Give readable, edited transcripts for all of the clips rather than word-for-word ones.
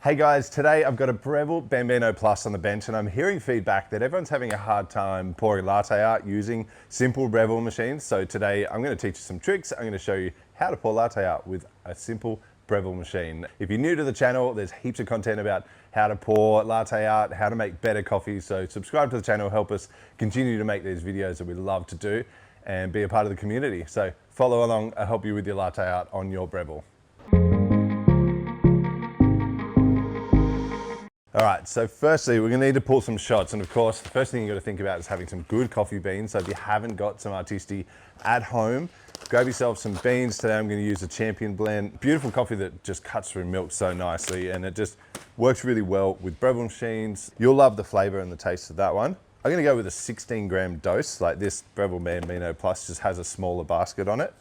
Hey guys, today I've got a Breville Bambino Plus on the bench and I'm hearing feedback that everyone's having a hard time pouring latte art using simple Breville machines. So today I'm going to teach you some tricks. I'm going to show you how to pour latte art with a simple Breville machine. If you're new to the channel, there's heaps of content about how to pour latte art, how to make better coffee. So subscribe to the channel, help us continue to make these videos that we love to do and be a part of the community. So follow along, I'll help you with your latte art on your Breville. All right, so firstly, we're gonna need to pull some shots. And of course, the first thing you gotta think about is having some good coffee beans. So if you haven't got some Artisti at home, grab yourself some beans. Today I'm gonna use a Champion blend. Beautiful coffee that just cuts through milk so nicely and it just works really well with Breville machines. You'll love the flavor and the taste of that one. I'm gonna go with a 16 gram dose. Like this Breville Bambino Plus just has a smaller basket on it.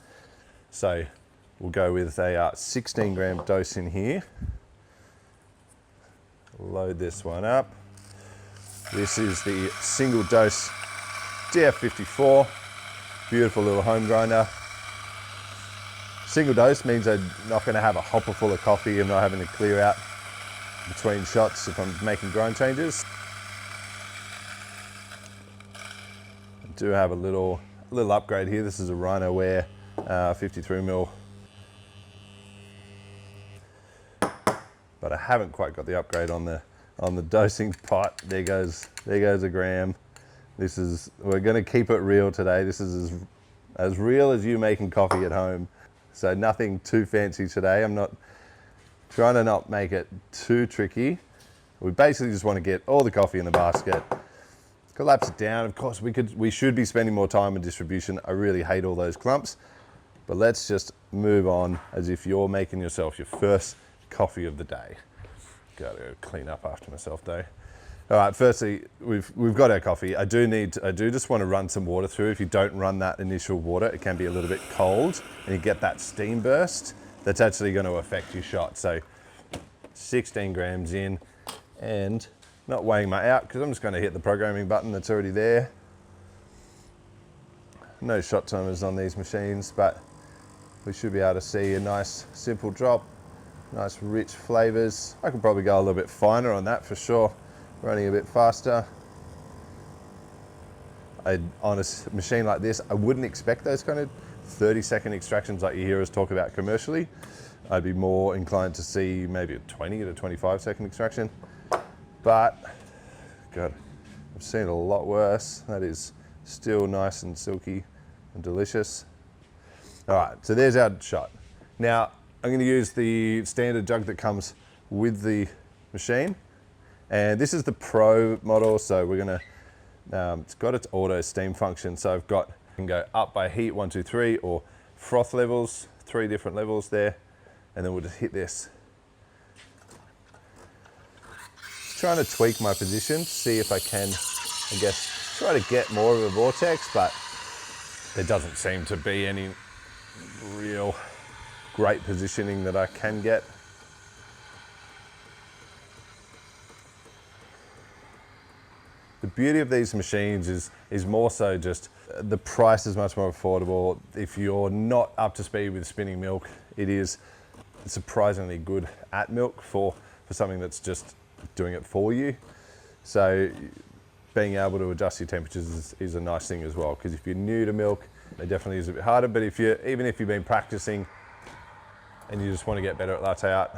So we'll go with a 16 gram dose in here. Load this one up. This is the single dose DF54. Beautiful little home grinder. Single dose means I'm not going to have a hopper full of coffee. I'm not having to clear out between shots if I'm making grind changes. I do have a little upgrade here. This is a Rhinoware 53 ml. But I haven't quite got the upgrade on the dosing pot. There goes a gram. We're gonna keep it real today. This is as real as you making coffee at home. So nothing too fancy today. I'm not trying to not make it too tricky. We basically just want to get all the coffee in the basket, collapse it down. Of course, we should be spending more time in distribution. I really hate all those clumps, but let's just move on as if you're making yourself your first coffee of the day. Gotta go clean up after myself though. All right, firstly, we've got our coffee. I do just want to run some water through. If you don't run that initial water, it can be a little bit cold and you get that steam burst. That's actually going to affect your shot. So 16 grams in and not weighing my out because I'm just going to hit the programming button that's already there. No shot timers on these machines, but we should be able to see a nice simple drop. Nice rich flavors. I could probably go a little bit finer on that for sure. Running a bit faster. On a machine like this, I wouldn't expect those kind of 30-second extractions like you hear us talk about commercially. I'd be more inclined to see maybe a 20 to 25-second extraction. But, God, I've seen it a lot worse. That is still nice and silky and delicious. All right, so there's our shot. Now, I'm going to use the standard jug that comes with the machine. And this is the Pro model, so we're going to, it's got its auto steam function. So I can go up by heat, 1, 2, 3, or froth levels, 3 different levels there. And then we'll just hit this. Trying to tweak my position, see if I can, I guess, try to get more of a vortex, but there doesn't seem to be any real great positioning that I can get. The beauty of these machines is more so just the price is much more affordable. If you're not up to speed with spinning milk, it is surprisingly good at milk for something that's just doing it for you. So being able to adjust your temperatures is a nice thing as well, because if you're new to milk, it definitely is a bit harder. But even if you've been practicing and you just want to get better at latte art,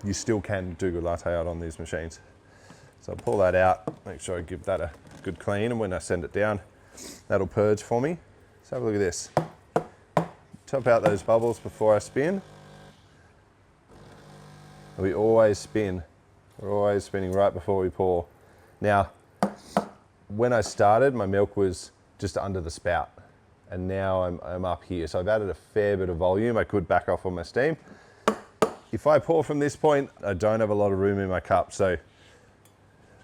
you still can do good latte art on these machines. So I'll pull that out, make sure I give that a good clean, and when I send it down, that'll purge for me. So have a look at this. Top out those bubbles before I spin. We always spin. We're always spinning right before we pour. Now, when I started, my milk was just under the spout. And now I'm up here. So I've added a fair bit of volume. I could back off on my steam. If I pour from this point, I don't have a lot of room in my cup. So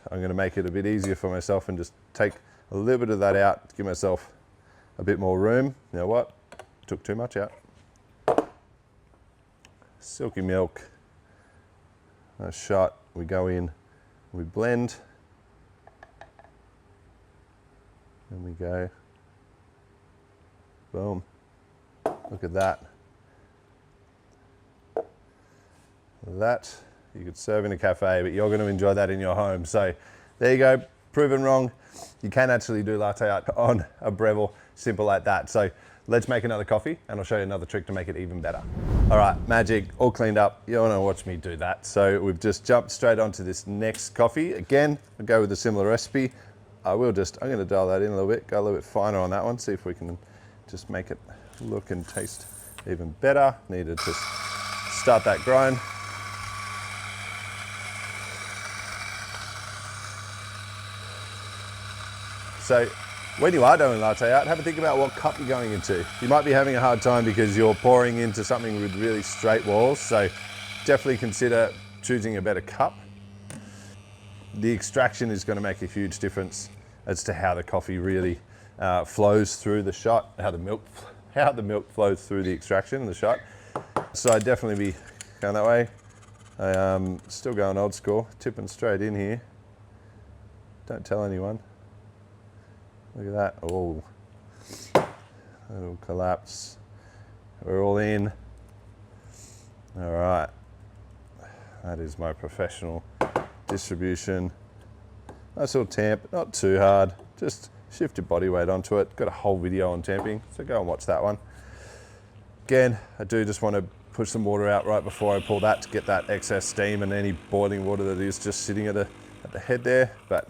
I'm going to make it a bit easier for myself and just take a little bit of that out to give myself a bit more room. You know what? Took too much out. Silky milk. A shot. We go in. We blend. And we go. Boom. Look at that. That You could serve in a cafe, but you're going to enjoy that in your home. So there you go, proven wrong. You can actually do latte art on a Breville, simple like that. So let's make another coffee and I'll show you another trick to make it even better. All right, magic, all cleaned up. You don't want to watch me do that. So we've just jumped straight onto this next coffee. Again, I'll go with a similar recipe. I'm going to dial that in a little bit, go a little bit finer on that one, see if we can just make it look and taste even better. Need to just start that grind. So when you are doing latte art, have a think about what cup you're going into. You might be having a hard time because you're pouring into something with really straight walls, so definitely consider choosing a better cup. The extraction is going to make a huge difference as to how the coffee really flows through the shot, how the milk flows through the extraction in the shot. So I'd definitely be going that way. I am still going old school, tipping straight in here. Don't tell anyone. Look at that. Oh, it'll collapse. We're all in. All right. That is my professional distribution. Nice little tamp, not too hard. Just shift your body weight onto it. Got a whole video on tamping, so go and watch that one. Again, I do just want to push some water out right before I pull that to get that excess steam and any boiling water that is just sitting at the head there, but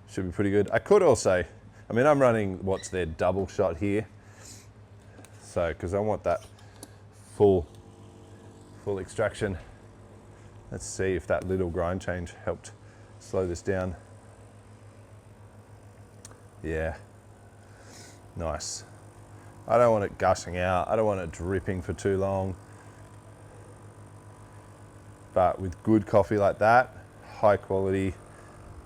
should be pretty good. I could also, I mean, I'm running what's their double shot here. So, because I want that full extraction. Let's see if that little grind change helped slow this down. Yeah, nice. I don't want it gushing out. I don't want it dripping for too long. But with good coffee like that, high quality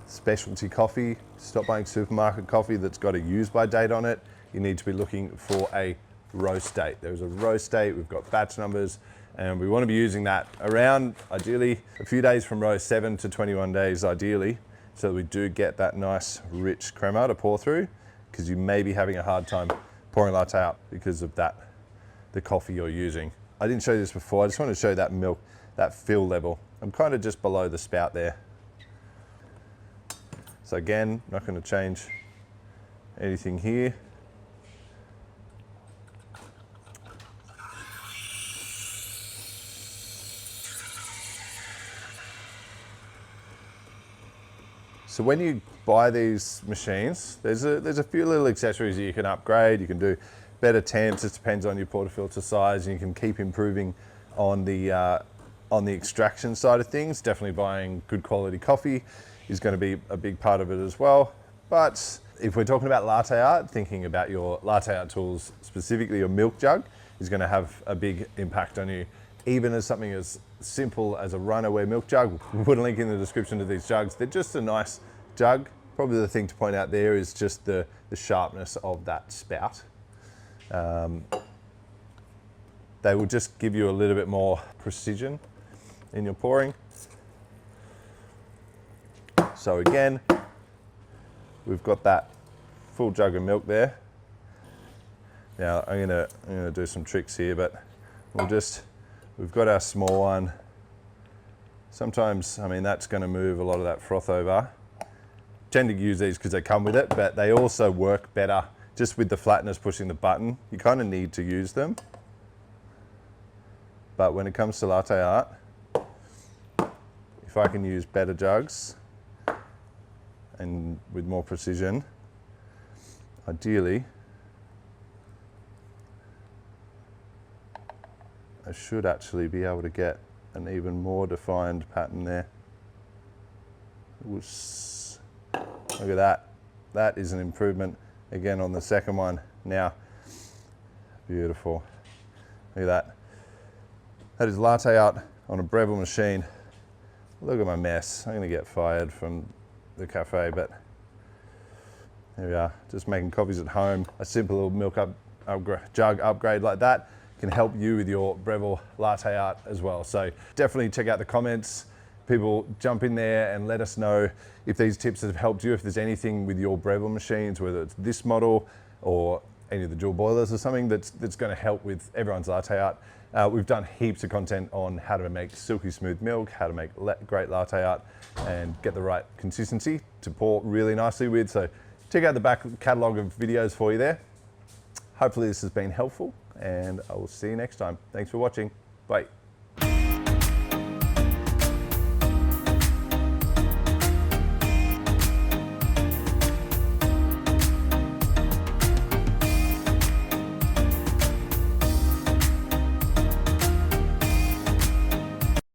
specialty coffee, stop buying supermarket coffee that's got a use by date on it. You need to be looking for a roast date. There's a roast date, we've got batch numbers, and we want to be using that around, ideally, a few days from roast, 7 to 21 days ideally, so that we do get that nice rich crema to pour through, because you may be having a hard time pouring latte out because of that, the coffee you're using. I didn't show you this before, I just want to show that milk, that fill level. I'm kind of just below the spout there. So again, not going to change anything here. So when you buy these machines, there's a few little accessories that you can upgrade. You can do better temps. It depends on your portafilter size, and you can keep improving on the extraction side of things. Definitely buying good quality coffee is going to be a big part of it as well. But if we're talking about latte art, thinking about your latte art tools, specifically your milk jug, is going to have a big impact on you. Even as something as simple as a Rhinoware milk jug. We'll put a link in the description to these jugs. They're just a nice jug. Probably the thing to point out there is just the sharpness of that spout. They will just give you a little bit more precision in your pouring. So again, we've got that full jug of milk there. Now I'm gonna do some tricks here, but we've got our small one. Sometimes, I mean, that's going to move a lot of that froth over. Tend to use these because they come with it, but they also work better just with the flatness pushing the button. You kind of need to use them. But when it comes to latte art, if I can use better jugs and with more precision, ideally, I should actually be able to get an even more defined pattern there. Look at that. That is an improvement again on the second one. Now, beautiful. Look at that. That is latte art on a Breville machine. Look at my mess. I'm gonna get fired from the cafe, but there we are. Just making coffees at home. A simple little milk jug upgrade like that can help you with your Breville latte art as well. So definitely check out the comments. People jump in there and let us know if these tips have helped you, if there's anything with your Breville machines, whether it's this model or any of the dual boilers or something that's going to help with everyone's latte art. We've done heaps of content on how to make silky smooth milk, how to make great latte art, and get the right consistency to pour really nicely with. So check out the back catalogue of videos for you there. Hopefully this has been helpful, and I will see you next time. Thanks for watching. Bye.